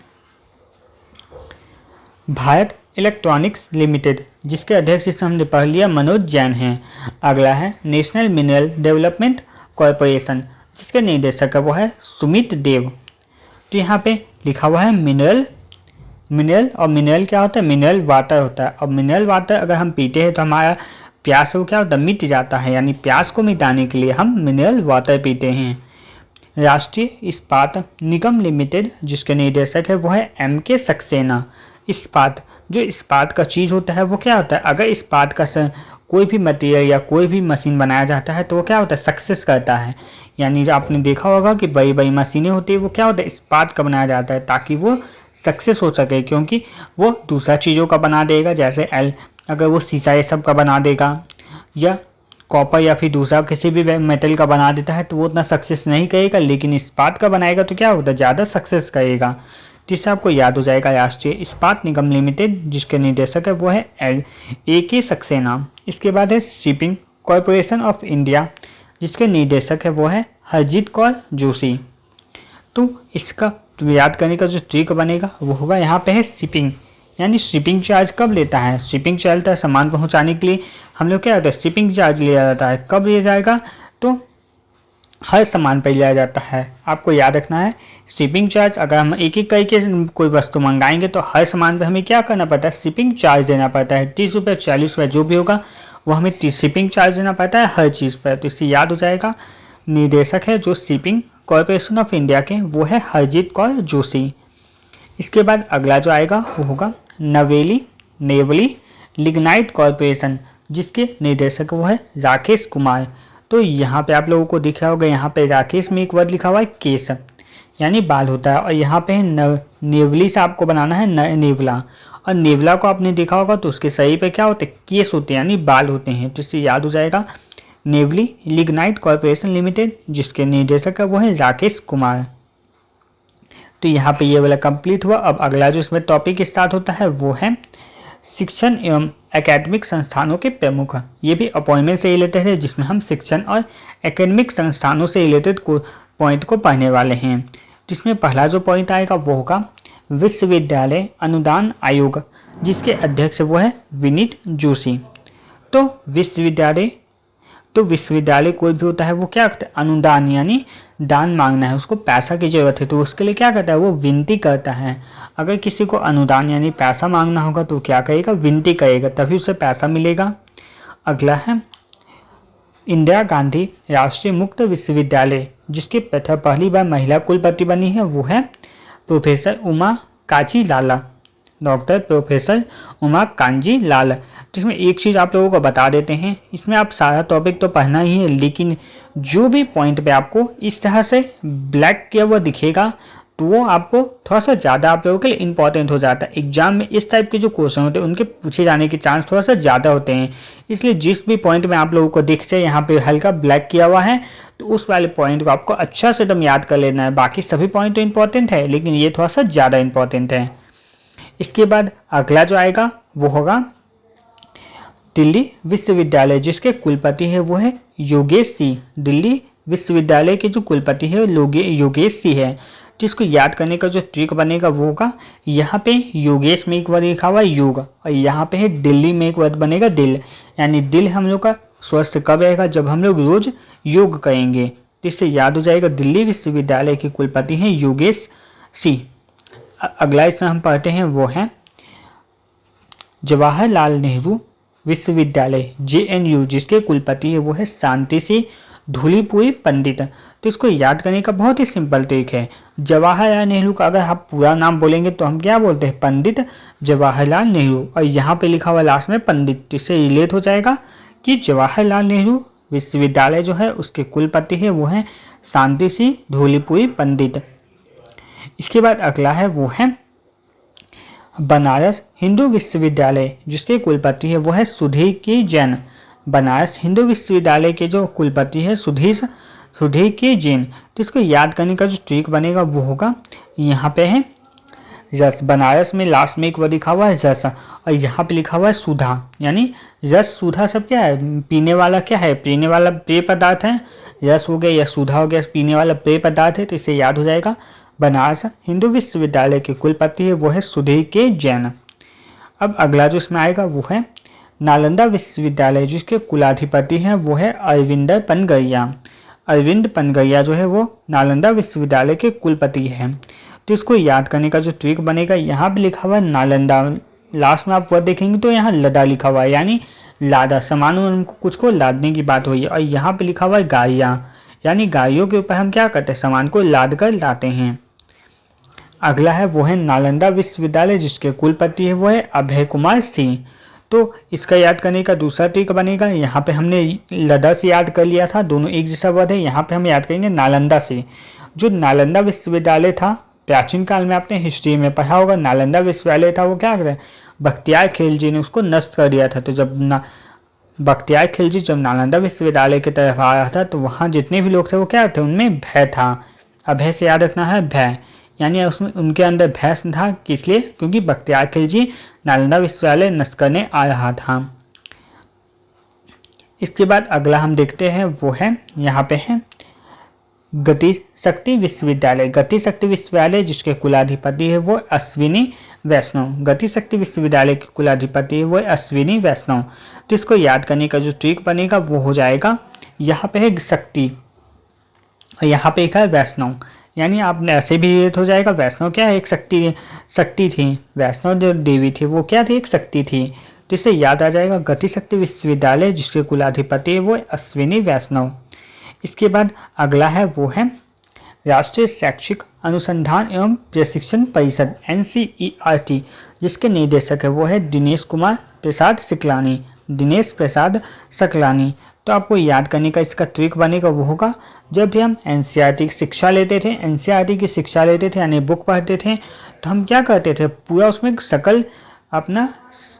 भारत इलेक्ट्रॉनिक्स लिमिटेड, जिसके अध्यक्ष इस हमने पढ़ लिया मनोज जैन हैं। अगला है नेशनल मिनरल डेवलपमेंट कॉरपोरेशन, जिसके निदेशक है वो है सुमित देव। तो यहाँ पे लिखा हुआ है मिनरल, और मिनरल क्या होता है, मिनरल वाटर होता है। और मिनरल वाटर अगर हम पीते हैं तो हमारा प्यास वो क्या होता है, मिट जाता है, यानी प्यास को मिटाने के लिए हम मिनरल वाटर पीते हैं। राष्ट्रीय इस्पात निगम लिमिटेड, जिसके निदेशक है वो है MK सक्सेना। इस्पात, जो इस्पात का चीज़ होता है वो क्या होता है, अगर इस्पात का कोई भी मटेरियल या कोई भी मशीन बनाया जाता है तो वो क्या होता है, सक्सेस करता है। यानी जो आपने देखा होगा कि बड़ी बड़ी मशीनें होती है वो क्या होता है, इस्पात का बनाया जाता है ताकि वो सक्सेस हो सके, क्योंकि वो दूसरा चीज़ों का बना देगा, जैसे अगर वो शीशा ये सब का बना देगा या कॉपर या फिर दूसरा किसी भी मेटल का बना देता है तो वो उतना सक्सेस नहीं करेगा, लेकिन इस्पात का बनाएगा तो क्या होता है, ज़्यादा सक्सेस करेगा। जिससे आपको याद हो जाएगा राष्ट्रीय इस्पात निगम लिमिटेड, जिसके निदेशक है वो है AK सक्सेना। इसके बाद है शिपिंग कॉरपोरेशन ऑफ इंडिया, जिसके निदेशक है वो है हरजीत कौर जोशी। तो इसका याद करने का जो ट्रिक बनेगा वो होगा, यहाँ पे है शिपिंग, यानी शिपिंग चार्ज कब लेता है, शिपिंग चार्ज लेता है सामान पहुँचाने के लिए हम लोग क्या होता है, शिपिंग चार्ज लिया जाता है। कब लिया जाएगा, तो हर सामान पर लिया जाता है। आपको याद रखना है शिपिंग चार्ज, अगर हम एक एक करके कोई वस्तु मंगाएंगे तो हर सामान पे हमें क्या करना पड़ता है, शिपिंग चार्ज देना पड़ता है। 30 रुपये 40 रुपये जो भी होगा वो हमें शिपिंग चार्ज देना पड़ता है हर चीज़ पर। तो इससे याद हो जाएगा निदेशक है जो शिपिंग कॉरपोरेशन ऑफ इंडिया के वो है हरजीत कौर जोशी। इसके बाद अगला जो आएगा वो होगा नेवली लिग्नाइट कॉरपोरेशन, जिसके निदेशक वो है राकेश कुमार। तो यहाँ पे आप लोगों को दिख रहा होगा, यहाँ पे राकेश में एक वर्ड लिखा हुआ है केस, यानी बाल होता है, और यहाँ पे नेवली से आपको बनाना है नेवला, और नेवला को आपने देखा होगा तो उसके शरीर पे क्या होते हैं, केस होते हैं यानी बाल होते हैं। तो इससे याद हो जाएगा नेवली लिग्नाइट कॉर्पोरेशन लिमिटेड, जिसके निदेशक है वो है राकेश कुमार। तो यहाँ पे ये वाला कंप्लीट हुआ। अब अगला जो इसमें टॉपिक स्टार्ट होता है वो है शिक्षण एवं एकेडमिक संस्थानों के प्रमुख। ये भी अपॉइंटमेंट से रिलेटेड है, जिसमें हम शिक्षण और एकेडमिक संस्थानों से रिलेटेड पॉइंट को पढ़ने वाले हैं। जिसमें पहला जो पॉइंट आएगा वो होगा विश्वविद्यालय अनुदान आयोग, जिसके अध्यक्ष वो है विनीत जोशी। तो विश्वविद्यालय कोई भी होता है वो क्या करता है, अनुदान यानी दान मांगना है, उसको पैसा की जरूरत है तो उसके लिए क्या करता है, वो विनती करता है। अगर किसी को अनुदान यानी पैसा मांगना होगा तो क्या करेगा, विनती करेगा, तभी उसे पैसा मिलेगा। अगला है इंदिरा गांधी राष्ट्रीय मुक्त विश्वविद्यालय, जिसकी पहली बार महिला कुलपति बनी है वो है प्रोफेसर उमा कांजी लाला, डॉक्टर प्रोफेसर उमा कांजी लाल। जिसमें एक चीज़ आप लोगों को बता देते हैं, इसमें आप सारा टॉपिक तो पढ़ना ही है, लेकिन जो भी पॉइंट पे आपको इस तरह से ब्लैक किया हुआ दिखेगा तो वो आपको थोड़ा सा ज़्यादा आप लोगों के लिए इंपॉर्टेंट हो जाता है। एग्जाम में इस टाइप के जो क्वेश्चन होते हैं उनके पूछे जाने के चांस थोड़ा सा ज़्यादा होते हैं। इसलिए जिस भी पॉइंट में आप लोगों को दिख जाए यहाँ पे हल्का ब्लैक किया हुआ है तो उस वाले पॉइंट को आपको अच्छा से एकदम याद कर लेना है। बाकी सभी पॉइंट तो इंपॉर्टेंट है, लेकिन ये थोड़ा सा ज़्यादा इंपॉर्टेंट है। इसके बाद अगला जो आएगा वो होगा दिल्ली विश्वविद्यालय, जिसके कुलपति है वो है योगेश सिंह। दिल्ली विश्वविद्यालय के जो कुलपति है योगेश सिंह है। जिसको याद करने का जो ट्रिक बनेगा वो होगा, यहाँ पे योगेश में एक वर्ड लिखा हुआ है योग, और यहाँ पे है दिल्ली में एक वर्ड बनेगा दिल, यानी दिल हम लोग का स्वस्थ कब रहेगा, जब हम लोग रोज योग करेंगे। इससे याद हो जाएगा दिल्ली विश्वविद्यालय के कुलपति हैं योगेश सिंह। अगला इसमें हम पढ़ते हैं वो है जवाहरलाल नेहरू विश्वविद्यालय JNU, जिसके कुलपति है वो है शांति सिंह धूलीपुरी पंडित। तो इसको याद करने का बहुत ही सिंपल ट्रिक है। जवाहरलाल नेहरू का अगर आप पूरा नाम बोलेंगे तो हम क्या बोलते हैं, पंडित जवाहरलाल नेहरू, और यहाँ पे लिखा हुआ लास्ट में पंडित। इससे रिलेट हो जाएगा कि जवाहरलाल नेहरू विश्वविद्यालय जो है उसके कुलपति है वो है शांति सिंह धूलीपुरी पंडित। इसके बाद अगला है वो है बनारस हिंदू विश्वविद्यालय, जिसके कुलपति है वो है सुधीर के जैन। बनारस हिंदू विश्वविद्यालय के जो कुलपति है सुधीर के जैन। तो इसको याद करने का जो ट्रिक बनेगा वो होगा, यहाँ पे है रस, बनारस में लास्ट में एक वर्ड लिखा हुआ है रस, और यहाँ पे लिखा हुआ है सुधा, यानी रस सुधा सब क्या है, पीने वाला क्या है, पीने वाला पेय पदार्थ है। रस हो गया या सुधा हो गया, पीने वाला पेय पदार्थ है। तो इससे याद हो जाएगा बनारस हिंदू विश्वविद्यालय के कुलपति है वो है सुधीर के जैन। अब अगला जो इसमें आएगा वो है नालंदा विश्वविद्यालय, जिसके कुलाधिपति हैं वो है अरविंद पनगरिया। अरविंद पनगरिया जो है वो नालंदा विश्वविद्यालय के कुलपति हैं। तो इसको याद करने का जो ट्रिक बनेगा, यहाँ पे लिखा हुआ है नालंदा, लास्ट में आप वर्ड देखेंगे तो यहाँ लदा लिखा हुआ है, यानी लादा, सामान कुछ को लादने की बात हुई है। और यहाँ पे लिखा हुआ है गाड़ियाँ, यानी गाड़ियों के ऊपर हम क्या करते हैं, सामान को लाद कर लाते हैं। अगला है वो है नालंदा विश्वविद्यालय, जिसके कुलपति है वो है अभय कुमार सिंह। तो इसका याद करने का दूसरा ट्रिक बनेगा, यहाँ पे हमने लदा से याद कर लिया था, दोनों एक जैसा वर्ड है, यहाँ पे हम याद करेंगे नालंदा से। जो नालंदा विश्वविद्यालय था प्राचीन काल में आपने हिस्ट्री में पढ़ा होगा, नालंदा विश्वविद्यालय था वो क्या करे, बख्तियार खिलजी ने उसको नष्ट कर दिया था। तो जब बख्तियार खिलजी जब नालंदा विश्वविद्यालय की तरफ आ रहा था तो वहाँ जितने भी लोग थे वो क्या थे, उनमें भय था। अभय से याद रखना है भय, यानी उसमें उनके अंदर भय था, किस लिए, क्योंकि बख्तियार खिलजी नालंदा विश्वविद्यालय नष्ट करने आ रहा था। इसके बाद अगला हम देखते हैं वो है यहाँ पे है गति शक्ति विश्वविद्यालय। गति शक्ति विश्वविद्यालय जिसके कुलाधिपति है वो अश्विनी वैष्णव। गति शक्ति विश्वविद्यालय के कुलाधिपति है वो अश्विनी वैष्णव। तो इसको याद करने का जो ट्रिक बनेगा वो हो जाएगा, यहाँ पे है शक्ति और यहाँ पे एक है वैष्णव, यानी आपने ऐसे भी हो जाएगा। वैष्णव क्या है, एक शक्ति थी, वैष्णव जो देवी थी वो क्या थी, एक शक्ति थी। तो इससे याद आ जाएगा गति शक्ति विश्वविद्यालय जिसके कुलाधिपति है वो अश्विनी वैष्णव। इसके बाद अगला है वो है राष्ट्रीय शैक्षिक अनुसंधान एवं प्रशिक्षण परिषद NCERT, जिसके निदेशक है वो है दिनेश कुमार प्रसाद शुक्लानी। दिनेश प्रसाद शुक्लानी। तो आपको याद करने का इसका ट्रिक बनेगा वो होगा, जब भी हम NCERT की शिक्षा लेते थे, NCERT की शिक्षा लेते थे यानी बुक पढ़ते थे, तो हम क्या करते थे, पूरा उसमें सकल अपना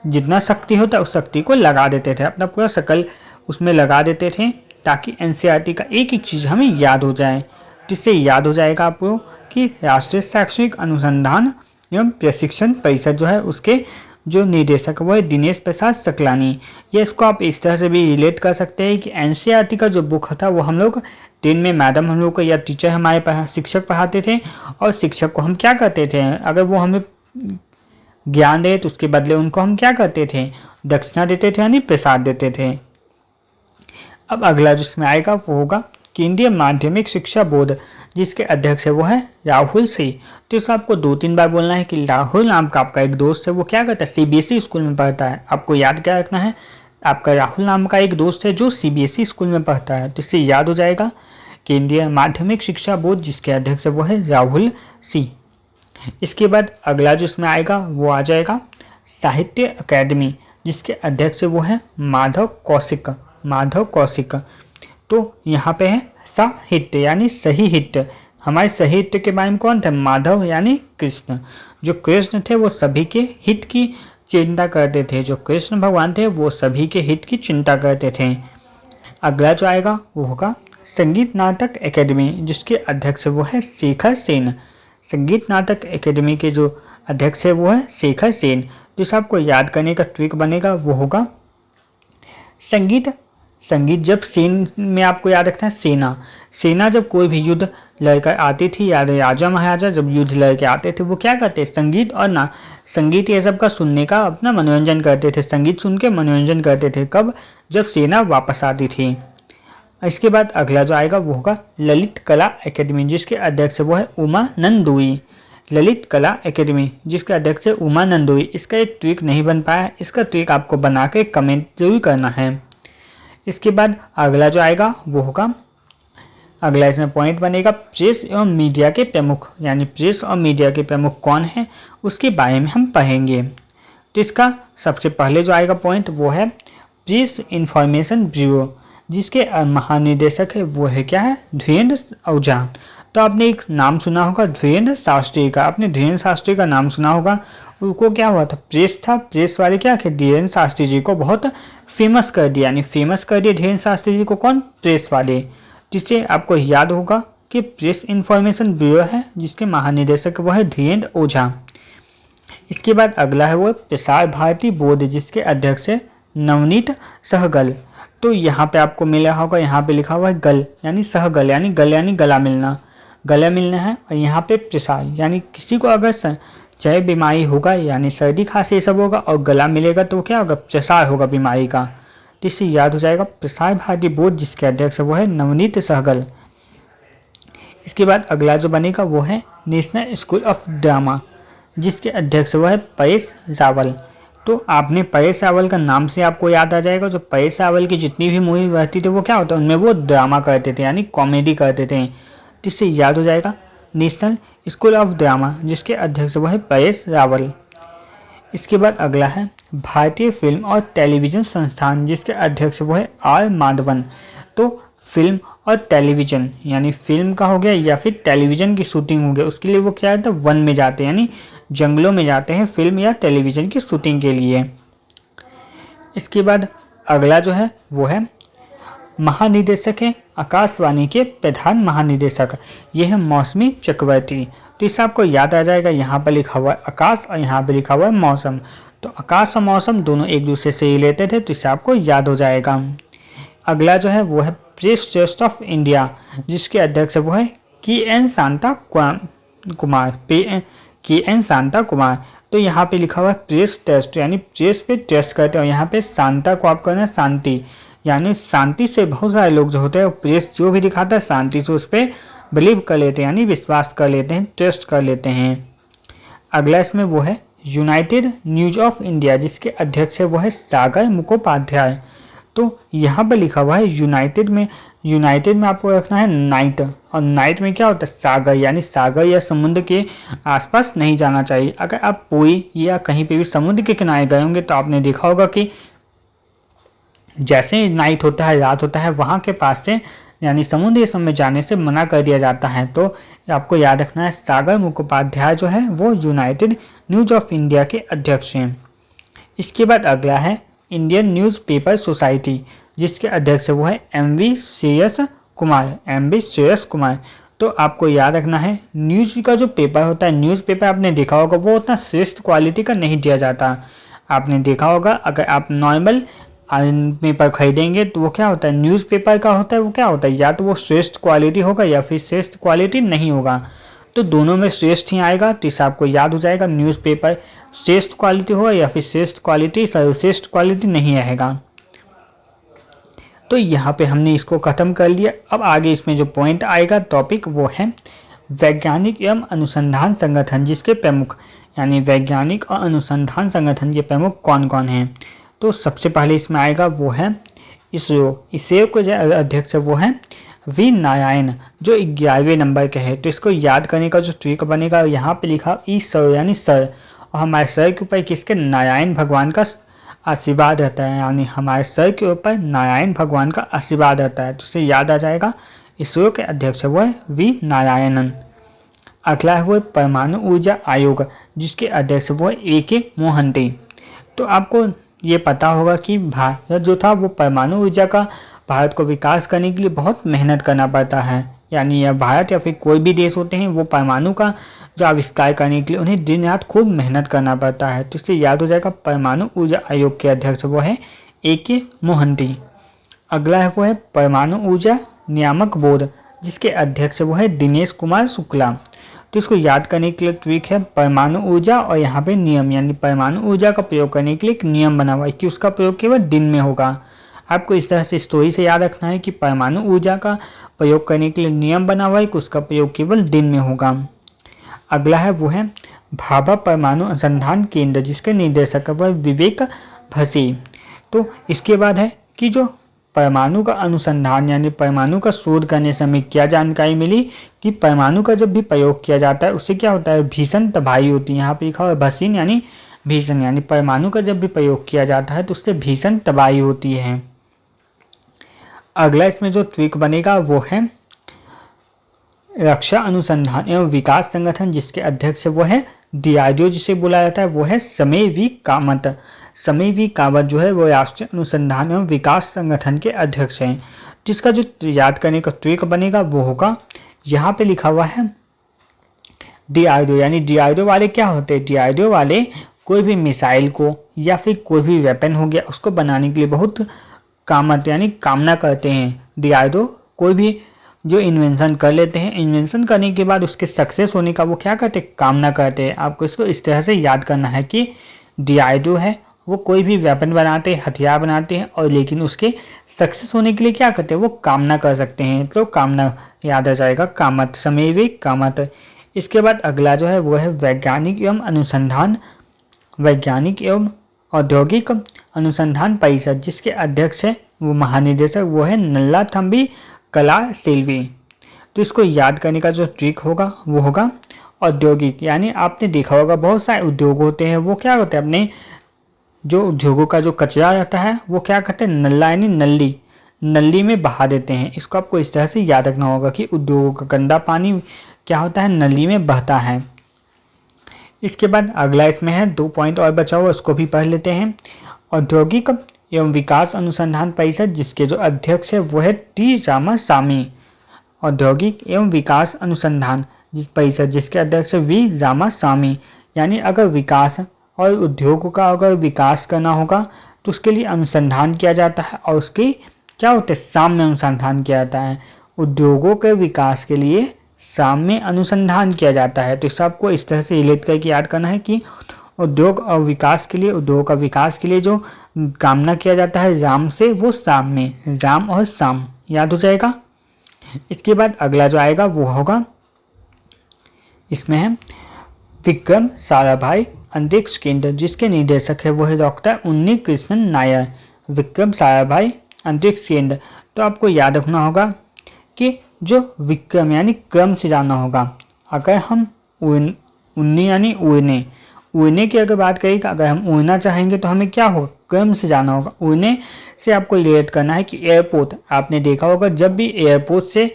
जितना शक्ति होता है उस शक्ति को लगा देते थे, अपना पूरा शकल उसमें लगा देते थे, ताकि एनसीईआरटी का एक एक चीज़ हमें याद हो जाए। जिससे याद हो जाएगा आपको कि राष्ट्रीय शैक्षणिक अनुसंधान एवं प्रशिक्षण परिषद जो है उसके जो निदेशक वो है दिनेश प्रसाद सकलानी। ये इसको आप इस तरह से भी रिलेट कर सकते हैं कि एनसीईआरटी का जो बुक था वो हम लोग 10 में मैडम हम लोग को या टीचर हमारे शिक्षक पढ़ाते थे, और शिक्षक को हम क्या करते थे, अगर वो हमें ज्ञान दे तो उसके बदले उनको हम क्या करते थे, दक्षिणा देते थे यानी प्रसाद देते थे। अब अगला जिसमें आएगा वो होगा केंद्रीय माध्यमिक शिक्षा बोर्ड, जिसके अध्यक्ष है वो है राहुल सी। तो इसे आपको 2-3 बार बोलना है कि राहुल नाम का आपका एक दोस्त है वो क्या करता है, सीबीएसई स्कूल में पढ़ता है। आपको याद क्या रखना है, आपका राहुल नाम का एक दोस्त है जो सीबीएसई स्कूल में पढ़ता है, तो इससे याद हो जाएगा केंद्रीय माध्यमिक शिक्षा बोर्ड जिसके अध्यक्ष वो है राहुल सी। इसके बाद अगला जो इसमें आएगा वो आ जाएगा साहित्य अकादमी, जिसके अध्यक्ष वो है माधव कौशिक। तो यहाँ पे है साहित्य यानी सही हित। हमारे साहित्य के बारे में कौन थे, माधव यानी कृष्ण। जो कृष्ण थे वो सभी के हित की चिंता करते थे, जो कृष्ण भगवान थे वो सभी के हित की चिंता करते थे। अगला जो आएगा वो होगा संगीत नाटक एकेडमी, जिसके अध्यक्ष वो है शेखर सेन। संगीत नाटक एकेडमी के जो अध्यक्ष है वो है शेखर सेन। जिसे आपको याद करने का ट्रिक बनेगा वो होगा संगीत जब सेन में आपको याद रखना है सेना जब कोई भी युद्ध लड़कर आती थी या राजा महाराजा जब युद्ध लड़के आते थे वो क्या करते, संगीत और संगीत ये सब का सुनने का अपना मनोरंजन करते थे, संगीत सुन के मनोरंजन करते थे। कब, जब सेना वापस आती थी। इसके बाद अगला जो आएगा वो होगा ललित कला एकेडमी, जिसके अध्यक्ष वो है उमा नंदुई। ललित कला एकेडमी जिसके अध्यक्ष है उमा नंदुई। इसका एक ट्रिक नहीं बन पाया, इसका ट्रिक आपको बना के कमेंट जरूर करना है। इसके बाद अगला जो आएगा वो होगा, अगला इसमें पॉइंट बनेगा प्रेस एवं मीडिया के प्रमुख, यानी प्रेस और मीडिया के प्रमुख कौन है उसके बारे में हम पढ़ेंगे। तो इसका सबसे पहले जो आएगा पॉइंट वो है प्रेस इंफॉर्मेशन ब्यूरो, जिसके महानिदेशक है वो है क्या है, धीरेन्द्र ओझा। तो आपने एक नाम सुना होगा धीरेन्द्र शास्त्री का, आपने धीरेन्द्र शास्त्री का नाम सुना होगा। उनको क्या हुआ था, प्रेस था, प्रेस वाले क्या थे, धीरेन्द्र शास्त्री जी को बहुत फेमस कर दिया, यानी फेमस कर दिया धीरेन्द्र शास्त्री जी को कौन, प्रेस वाले। जिससे आपको याद होगा कि प्रेस इंफॉर्मेशन ब्यूरो है जिसके महानिदेशक वो है धीरेन्द्र ओझा। इसके बाद अगला है वो प्रसार भारती बोर्ड, जिसके अध्यक्ष है नवनीत सहगल। तो यहाँ पे आपको मिला होगा, यहाँ पे लिखा हुआ है गल यानी सहगल, यानी गल यानी गला मिलना, गला मिलना है। और यहाँ पे प्रसार यानी किसी को अगर चाहे बीमारी होगा यानी सर्दी खांसी ये सब होगा और गला मिलेगा तो क्या होगा, प्रसार होगा बीमारी का। तो इससे याद हो जाएगा प्रसार भारती बोर्ड जिसके अध्यक्ष वो है नवनीत सहगल। इसके बाद अगला जो बनेगा वो है नेशनल स्कूल ऑफ ड्रामा, जिसके अध्यक्ष वो है परेश रावल। तो आपने परेश रावल का नाम से आपको याद आ जाएगा, जो परेश रावल की जितनी भी मूवी रहती थी वो क्या होता है, उनमें वो ड्रामा करते थे यानी कॉमेडी करते थे। जिससे याद हो जाएगा नेशनल स्कूल ऑफ ड्रामा, जिसके अध्यक्ष वो है परेश रावल। इसके बाद अगला है भारतीय फिल्म और टेलीविज़न संस्थान, जिसके अध्यक्ष वो है आर माधवन। तो फिल्म और टेलीविज़न यानी फिल्म का हो गया या फिर टेलीविज़न की शूटिंग हो गया, उसके लिए वो क्या है तो वन में जाते हैं यानी जंगलों में जाते हैं फिल्म या टेलीविज़न की शूटिंग के लिए। इसके बाद अगला जो है वो है महानिदेशक है आकाशवाणी के प्रधान महानिदेशक, ये है मौसमी चक्रवर्ती। तो इससे आपको याद आ जाएगा, यहाँ पर लिखा हुआ है आकाश और यहाँ पर लिखा हुआ है मौसम। तो आकाश और मौसम दोनों एक दूसरे से रिलेटेड है, तो इससे आपको याद हो जाएगा। अगला जो है वो है प्रेस ट्रस्ट ऑफ इंडिया, जिसके अध्यक्ष वो है के.एन. शांता कुमार। तो यहाँ पे लिखा हुआ है प्रेस ट्रस्ट यानी प्रेस पे ट्रस्ट करते हैं, और यहाँ पे शांता को आप करना शांति, यानी शांति से बहुत सारे लोग जो होते हैं प्रेस जो भी दिखाता है शांति से उस पर बिलीव कर लेते हैं यानी विश्वास कर लेते हैं, ट्रस्ट कर लेते हैं। अगला इसमें वो है यूनाइटेड न्यूज ऑफ इंडिया, जिसके अध्यक्ष है वो है सागर मुखोपाध्याय। तो यहाँ पर लिखा हुआ है यूनाइटेड में आपको रखना है नाइट, और नाइट में क्या होता है सागर, यानी सागर या समुद्र के आसपास नहीं जाना चाहिए। अगर आप पुरी या कहीं पे भी समुद्र के किनारे गए होंगे तो आपने देखा होगा कि जैसे ही नाइट होता है, रात होता है, वहाँ के पास से यानी समुद्र ये सब में जाने से मना कर दिया जाता है। तो आपको याद रखना है सागर मुखोपाध्याय जो है वो यूनाइटेड न्यूज ऑफ इंडिया के अध्यक्ष हैं। इसके बाद अगला है इंडियन न्यूज़पेपर सोसाइटी, जिसके अध्यक्ष वो है एम.वी. श्रेयस कुमार। तो आपको याद रखना है, न्यूज़ का जो पेपर होता है, न्यूज़पेपर आपने देखा होगा वो उतना श्रेष्ठ क्वालिटी का नहीं दिया जाता। आपने देखा होगा अगर आप नॉर्मल पेपर खरीदेंगे तो वो क्या होता है, न्यूज़पेपर का होता है, वो क्या होता है, या तो वो श्रेष्ठ क्वालिटी होगा या फिर श्रेष्ठ क्वालिटी नहीं होगा। तो दोनों में श्रेष्ठ ही आएगा। तो इससे आपको याद हो जाएगा न्यूज़पेपर श्रेष्ठ क्वालिटी होगा या फिर श्रेष्ठ क्वालिटी सर्वश्रेष्ठ क्वालिटी नहीं रहेगा। तो यहाँ पे हमने इसको ख़त्म कर लिया। अब आगे इसमें जो पॉइंट आएगा टॉपिक वो है वैज्ञानिक एवं अनुसंधान संगठन, जिसके प्रमुख यानी वैज्ञानिक और अनुसंधान संगठन के प्रमुख कौन कौन हैं। तो सबसे पहले इसमें आएगा वो है इसरो के जो अध्यक्ष वो है वी नारायण, जो 11वें नंबर के है। तो इसको याद करने का जो ट्रिक बनेगा, यहाँ पे लिखा ई सर यानी सर, और हमारे सर के ऊपर किसके, नारायण भगवान का आशीर्वाद रहता है, यानी हमारे सर के ऊपर नारायण भगवान का आशीर्वाद रहता है। तो इससे याद आ जाएगा इसरो के अध्यक्ष वो है वी नारायणन। अगला है वो परमाणु ऊर्जा आयोग, जिसके अध्यक्ष वो है ए.के. मोहंती। तो आपको ये पता होगा कि भारत जो था वो परमाणु ऊर्जा का भारत को विकास करने के लिए बहुत मेहनत करना पड़ता है, यानी यह भारत या फिर कोई भी देश होते हैं वो परमाणु का जो आविष्कार करने के लिए उन्हें दिन रात खूब मेहनत करना पड़ता है। तो इससे याद हो जाएगा परमाणु ऊर्जा आयोग के अध्यक्ष वो है ए.के. मोहंती। अगला है वो है परमाणु ऊर्जा नियामक बोर्ड, जिसके अध्यक्ष वो है दिनेश कुमार शुक्ला। तो इसको याद करने के लिए ट्रिक है परमाणु ऊर्जा और यहाँ पे नियम, यानी परमाणु ऊर्जा का प्रयोग करने के लिए एक नियम बना हुआ है कि उसका प्रयोग केवल दिन में होगा। आपको इस तरह से स्टोरी से याद रखना है कि परमाणु ऊर्जा का प्रयोग करने के लिए नियम बना हुआ है कि उसका प्रयोग केवल दिन में होगा। अगला है वो है भाभा परमाणु अनुसंधान केंद्र, जिसके निदेशक वह विवेक भसी। तो इसके बाद है कि जो परमाणु का अनुसंधान यानी परमाणु का शोध करने से हमें क्या जानकारी मिली कि परमाणु का जब भी प्रयोग किया जाता है उससे क्या होता है, भीषण तबाही होती है। यहाँ पे लिखा हुआ है भसीन यानी भीषण, यानी परमाणु का जब भी प्रयोग किया जाता है तो उससे भीषण तबाही होती है। अगला इसमें जो ट्रिक बनेगा वो है रक्षा अनुसंधान एवं विकास संगठन, जिसके अध्यक्ष वो है DRDO, जिसे बुलाया जाता है वो है समय वी कामत। समय वी कामत जो है वो राष्ट्रीय अनुसंधान एवं विकास संगठन के अध्यक्ष हैं। जिसका जो याद करने का ट्रिक बनेगा वो होगा, यहाँ पे लिखा हुआ है DRDO, यानी DRDO वाले क्या होते हैं, DRDO वाले कोई भी मिसाइल को या फिर कोई भी वेपन हो गया उसको बनाने के लिए बहुत कामत यानी कामना करते हैं। DRDO कोई भी जो इन्वेंशन कर लेते हैं, इन्वेंशन करने के बाद उसके सक्सेस होने का वो क्या करते हैं, कामना करते हैं। आपको इसको इस तरह से याद करना है कि DRDO है वो कोई भी वेपन बनाते हैं, हथियार बनाते हैं, और लेकिन उसके सक्सेस होने के लिए क्या करते हैं, वो कामना कर सकते हैं। तो कामना याद आ जाएगा कामत, समय वे कामत। इसके बाद अगला जो है वो है वैज्ञानिक एवं औद्योगिक अनुसंधान परिषद, जिसके अध्यक्ष है वो महानिदेशक वो है नल्लाथम्बी कला सेल्वी। तो इसको याद करने का जो ट्रिक होगा वो होगा औद्योगिक, यानी आपने देखा होगा बहुत सारे उद्योग होते हैं, वो क्या होते हैं अपने जो उद्योगों का जो कचरा रहता है वो क्या करते हैं, नल्ला यानी नली में बहा देते हैं। इसको आपको इस तरह से याद रखना होगा कि उद्योगों का गंदा पानी क्या होता है, नली में बहता है। इसके बाद अगला इसमें है 2 पॉइंट और बचा हुआ, उसको भी पढ़ लेते हैं। औद्योगिक एवं विकास अनुसंधान परिषद, जिसके जो अध्यक्ष है वो है टी रामास्वामी। औद्योगिक एवं विकास अनुसंधान परिषद, जिसके अध्यक्ष वी रामास्वामी, यानी अगर विकास और उद्योगों का अगर विकास करना होगा तो उसके लिए अनुसंधान किया जाता है, और उसके क्या होते हैं, साम्य अनुसंधान किया जाता है। उद्योगों के विकास के लिए साम्य अनुसंधान किया जाता है। तो इस आपको इस तरह से रिलेट करके याद करना है कि उद्योग और विकास के लिए, उद्योग का विकास के लिए जो कामना किया जाता है राम से, वो साम्य, राम और साम याद हो जाएगा। इसके बाद अगला जो आएगा वो होगा, इसमें है विक्रम साराभाई अंतरिक्ष केंद्र, जिसके निदेशक है वो है डॉक्टर उन्नी कृष्णन नायर। विक्रम साराभाई अंतरिक्ष केंद्र। तो आपको याद रखना होगा कि जो विक्रम यानी क्रम से जाना होगा। अगर हम उन्नी यानी उड़ने की अगर बात करें, अगर हम उड़ना चाहेंगे तो हमें क्या होगा, क्रम से जाना होगा। उड़ने से आपको रिलेट करना है कि एयरपोर्ट, आपने देखा होगा जब भी एयरपोर्ट से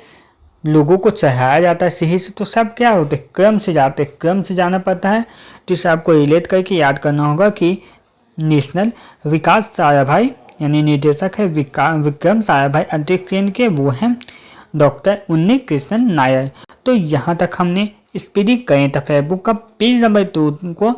लोगों को चढ़ाया जाता है सीढ़ी से, तो सब क्या होते हैं, क्रम से जाते हैं, क्रम से जाना पड़ता है। तो इससे आपको रिलेट करके याद करना होगा कि नेशनल विकास साराभाई यानी निर्देशक है विक्रम साराभाई, अध्यक्ष इनके वो हैं डॉक्टर उन्नी कृष्णन नायर। तो यहाँ तक हमने स्पिरिट करेंट अफेयर बुक का पेज नंबर 2 को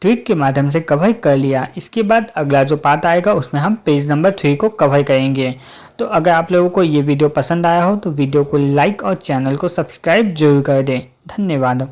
ट्रिक के माध्यम से कवर कर लिया। इसके बाद अगला जो पार्ट आएगा उसमें हम पेज नंबर 3 को कवर करेंगे। तो अगर आप लोगों को ये वीडियो पसंद आया हो तो वीडियो को लाइक और चैनल को सब्सक्राइब जरूर कर दें। धन्यवाद।